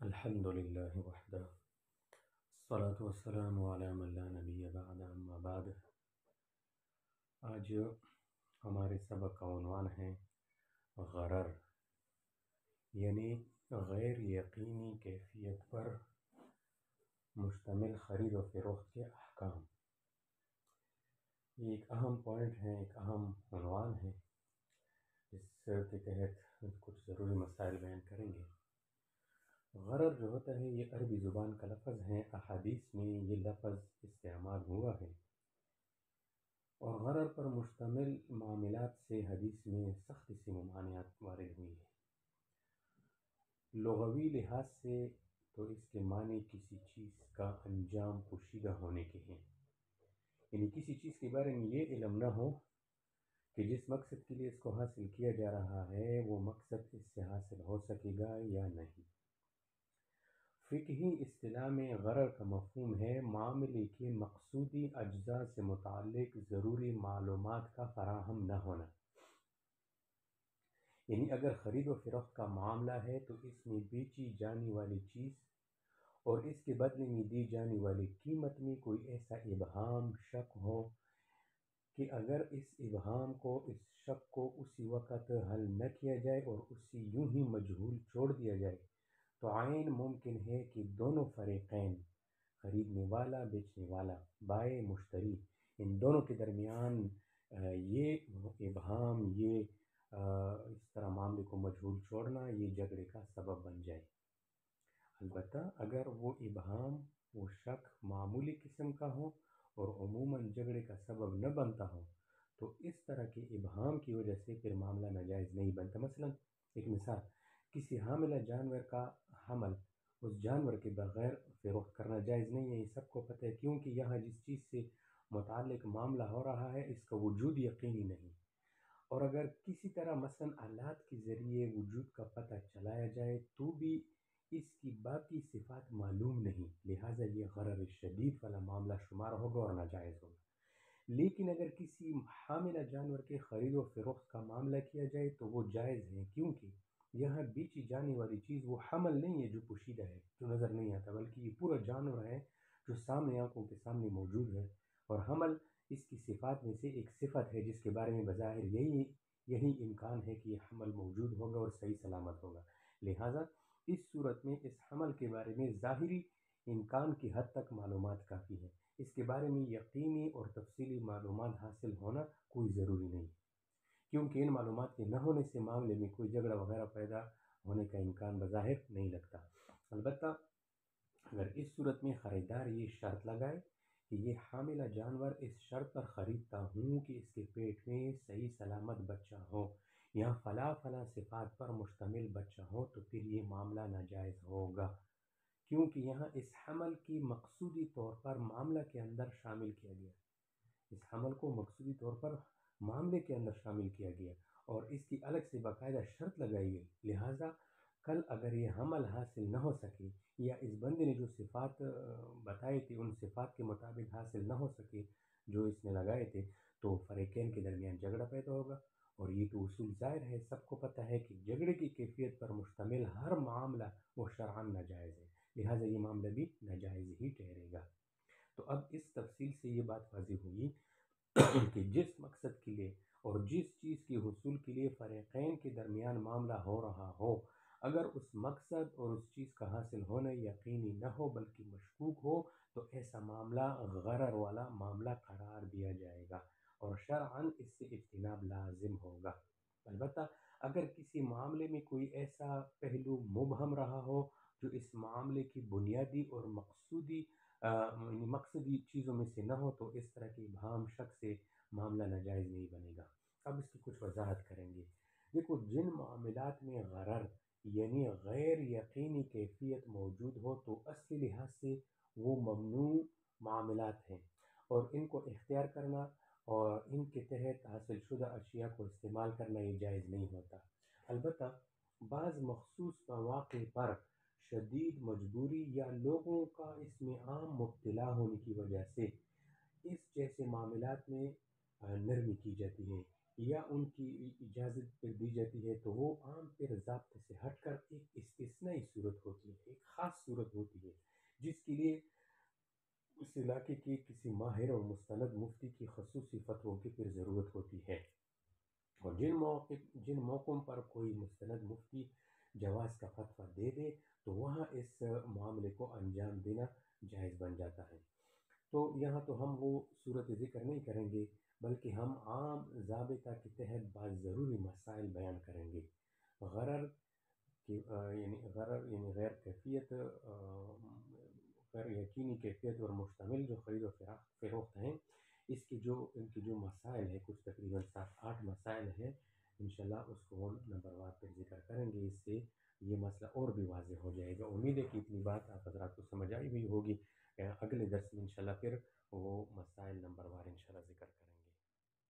الحمد للہ وحدہ الصلاۃ والسلام علی من لا نبی بعد اما بعد۔ آج ہمارے سبق کا عنوان ہے غرر، یعنی غیر یقینی کیفیت پر مشتمل خرید و فروخت کے احکام۔ یہ ایک اہم پوائنٹ ہے، ایک اہم عنوان ہے، اس کے تحت کچھ ضروری مسائل بیان کریں گے۔ غرر جو ہوتا ہے یہ عربی زبان کا لفظ ہے، احادیث میں یہ لفظ استعمال ہوا ہے، اور غرر پر مشتمل معاملات سے حدیث میں سخت سی ممانعت وارد ہوئی ہے۔ لغوی لحاظ سے تو اس کے معنی کسی چیز کا انجام پوشیدہ ہونے کے ہیں، یعنی کسی چیز کے بارے میں یہ علم نہ ہو کہ جس مقصد کے لیے اس کو حاصل کیا جا رہا ہے وہ مقصد اس سے حاصل ہو سکے گا یا نہیں۔ فقہی اصطلاح میں غرر کا مفہوم ہے معاملے کے مقصودی اجزاء سے متعلق ضروری معلومات کا فراہم نہ ہونا۔ یعنی اگر خرید و فروخت کا معاملہ ہے تو اس میں بیچی جانے والی چیز اور اس کے بدلے میں دی جانے والی قیمت میں کوئی ایسا ابہام، شک ہو کہ اگر اس ابہام کو، اس شک کو اسی وقت حل نہ کیا جائے اور اسی یوں ہی مجہول چھوڑ دیا جائے تو عین ممکن ہے کہ دونوں فریقین، خریدنے والا، بیچنے والا، بائع مشتری، ان دونوں کے درمیان یہ ابہام، یہ اس طرح معاملے کو مجہول چھوڑنا یہ جھگڑے کا سبب بن جائے۔ البتہ اگر وہ ابہام، وہ شک معمولی قسم کا ہو اور عموماً جھگڑے کا سبب نہ بنتا ہو تو اس طرح کے ابہام کی وجہ سے پھر معاملہ ناجائز نہیں بنتا۔ مثلا ایک مثال، کسی حاملہ جانور کا حمل اس جانور کے بغیر فروخت کرنا جائز نہیں ہے، یہ سب کو پتہ ہے، کیونکہ یہاں جس چیز سے متعلق معاملہ ہو رہا ہے اس کا وجود یقینی نہیں، اور اگر کسی طرح مثلا آلات کے ذریعے وجود کا پتہ چلایا جائے تو بھی اس کی باقی صفات معلوم نہیں، لہٰذا یہ غرر شدید والا معاملہ شمار ہوگا اور ناجائز ہوگا۔ لیکن اگر کسی حاملہ جانور کے خرید و فروخت کا معاملہ کیا جائے تو وہ جائز ہے، کیونکہ یہاں بیچی جانے والی چیز وہ حمل نہیں ہے جو پوشیدہ ہے، جو نظر نہیں آتا، بلکہ یہ پورا جانور ہے جو سامنے آنکھوں کے سامنے موجود ہے، اور حمل اس کی صفات میں سے ایک صفت ہے جس کے بارے میں بظاہر یہی امکان ہے کہ یہ حمل موجود ہوگا اور صحیح سلامت ہوگا۔ لہٰذا اس صورت میں اس حمل کے بارے میں ظاہری امکان کی حد تک معلومات کافی ہے، اس کے بارے میں یقینی اور تفصیلی معلومات حاصل ہونا کوئی ضروری نہیں، کیونکہ ان معلومات کے نہ ہونے سے معاملے میں کوئی جھگڑا وغیرہ پیدا ہونے کا امکان بظاہر نہیں لگتا۔ البتہ اگر اس صورت میں خریدار یہ شرط لگائے کہ یہ حاملہ جانور اس شرط پر خریدتا ہوں کہ اس کے پیٹ میں صحیح سلامت بچہ ہو یا فلاں فلاں صفات پر مشتمل بچہ ہو تو پھر یہ معاملہ ناجائز ہوگا، کیونکہ یہاں اس حمل کی مقصودی طور پر معاملہ کے اندر شامل کیا گیا، اس حمل کو مقصودی طور پر معاملے کے اندر شامل کیا گیا اور اس کی الگ سے باقاعدہ شرط لگائی گئی، لہٰذا کل اگر یہ حمل حاصل نہ ہو سکے یا اس بندے نے جو صفات بتائی تھی ان صفات کے مطابق حاصل نہ ہو سکے جو اس نے لگائے تھے تو فریقین کے درمیان جھگڑا پیدا ہوگا، اور یہ تو اصول ظاہر ہے، سب کو پتہ ہے کہ جھگڑے کی کیفیت پر مشتمل ہر معاملہ وہ شرعاً ناجائز ہے، لہٰذا یہ معاملہ بھی ناجائز ہی ٹھہرے گا۔ تو اب اس تفصیل سے یہ بات واضح ہوئی کہ جس مقصد کے لیے اور جس چیز کے حصول کے لیے فریقین کے درمیان معاملہ ہو رہا ہو، اگر اس مقصد اور اس چیز کا حاصل ہونا یقینی نہ ہو بلکہ مشکوک ہو تو ایسا معاملہ غرر والا معاملہ قرار دیا جائے گا اور شرعاً اس سے اجتناب لازم ہوگا۔ البتہ اگر کسی معاملے میں کوئی ایسا پہلو مبہم رہا ہو جو اس معاملے کی بنیادی اور مقصدی چیزوں میں سے نہ ہو تو اس طرح کے ابہام، شک سے معاملہ ناجائز نہیں بنے گا۔ اب اس کی کچھ وضاحت کریں گے۔ دیکھو، جن معاملات میں غرر یعنی غیر یقینی کیفیت موجود ہو تو اصلی لحاظ سے وہ ممنوع معاملات ہیں، اور ان کو اختیار کرنا اور ان کے تحت حاصل شدہ اشیاء کو استعمال کرنا یہ جائز نہیں ہوتا۔ البتہ بعض مخصوص مواقع پر شدید مجبوری یا لوگوں کا اس میں عام مبتلا ہونے کی وجہ سے اس جیسے معاملات میں نرمی کی جاتی ہے یا ان کی اجازت دی جاتی ہے تو وہ عام پر ضابطے سے ہٹ کر ایک استثنائی صورت ہوتی ہے، ایک جن موقعوں پر کوئی مستند مفتی جواز کا فتویٰ دے دے تو وہاں اس معاملے کو انجام دینا جائز بن جاتا ہے۔ تو یہاں تو ہم وہ صورت ذکر نہیں کریں گے، بلکہ ہم عام ضابطہ کے تحت بعض ضروری مسائل بیان کریں گے۔ غرر یعنی غیر کیفیت غیر یقینی کیفیت اور مشتمل جو خرید و فروخت ہیں، ان کی جو مسائل ہیں، کچھ تقریباً 7-8 مسائل ہیں، انشاءاللہ اس کو ہم نمبر وار پر ذکر کریں گے۔ اس سے یہ مسئلہ اور بھی واضح ہو جائے گا۔ امید ہے کہ اتنی بات آپ حضرات کو سمجھ آئی ہوئی ہوگی۔ اگلے درس میں انشاءاللہ پھر وہ مسائل نمبر وار انشاءاللہ ذکر